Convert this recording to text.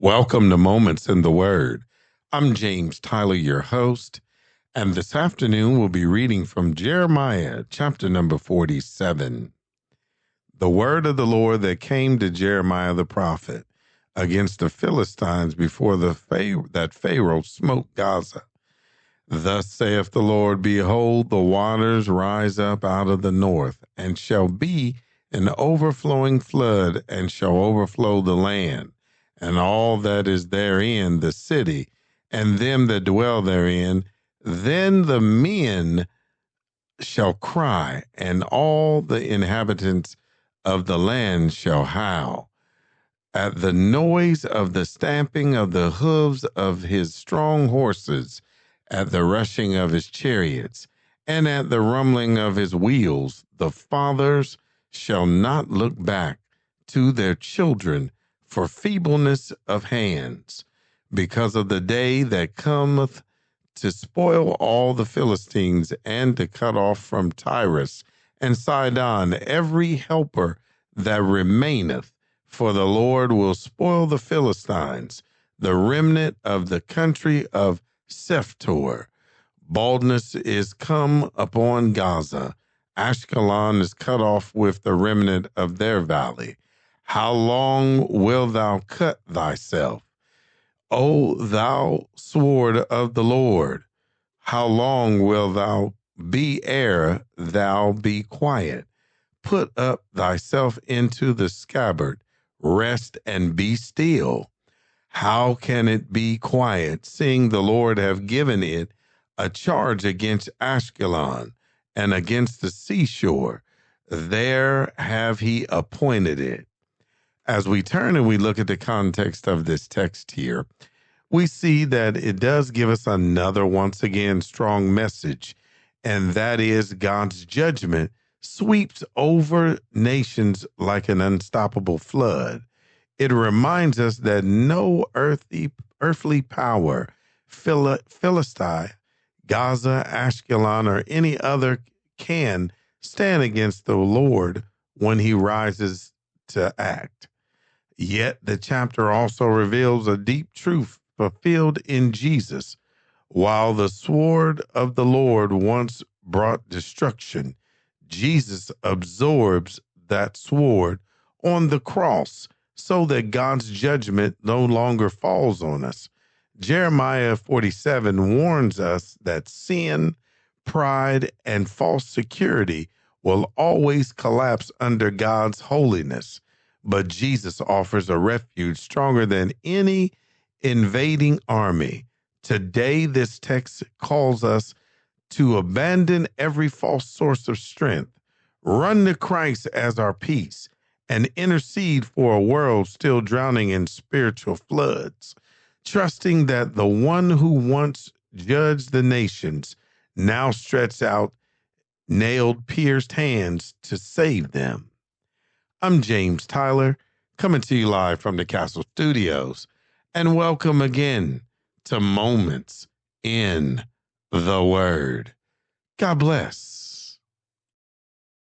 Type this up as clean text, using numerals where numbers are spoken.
Welcome to Moments in the Word. I'm James Tyler, your host, and this afternoon we'll be reading from Jeremiah chapter number 47. The word of the Lord that came to Jeremiah the prophet against the Philistines before that Pharaoh smote Gaza. Thus saith the Lord, Behold, the waters rise up out of the north, and shall be an overflowing flood, and shall overflow the land, and all that is therein, the city, and them that dwell therein. Then the men shall cry, and all the inhabitants of the land shall howl at the noise of the stamping of the hoofs of his strong horses, at the rushing of his chariots, and at the rumbling of his wheels. The fathers shall not look back to their children for feebleness of hands, because of the day that cometh to spoil all the Philistines, and to cut off from Tyrus and Sidon every helper that remaineth. For the Lord will spoil the Philistines, the remnant of the country of Sephtor. Baldness is come upon Gaza. Ashkelon is cut off with the remnant of their valley. How long wilt thou cut thyself, O thou sword of the Lord? How long wilt thou be ere thou be quiet? Put up thyself into the scabbard, rest and be still. How can it be quiet, seeing the Lord have given it a charge against Ashkelon and against the seashore? There have he appointed it. As we turn and we look at the context of this text here, we see that it does give us another, once again, strong message, and that is God's judgment sweeps over nations like an unstoppable flood. It reminds us that no earthly power, Philistine, Gaza, Ashkelon, or any other can stand against the Lord when he rises to act. Yet the chapter also reveals a deep truth fulfilled in Jesus. While the sword of the Lord once brought destruction, Jesus absorbs that sword on the cross so that God's judgment no longer falls on us. Jeremiah 47 warns us that sin, pride, and false security will always collapse under God's holiness. But Jesus offers a refuge stronger than any invading army. Today, this text calls us to abandon every false source of strength, run to Christ as our peace, and intercede for a world still drowning in spiritual floods, trusting that the one who once judged the nations now stretches out nailed, pierced hands to save them. I'm James Tyler, coming to you live from the Castle Studios, and welcome again to Moments in the Word. God bless.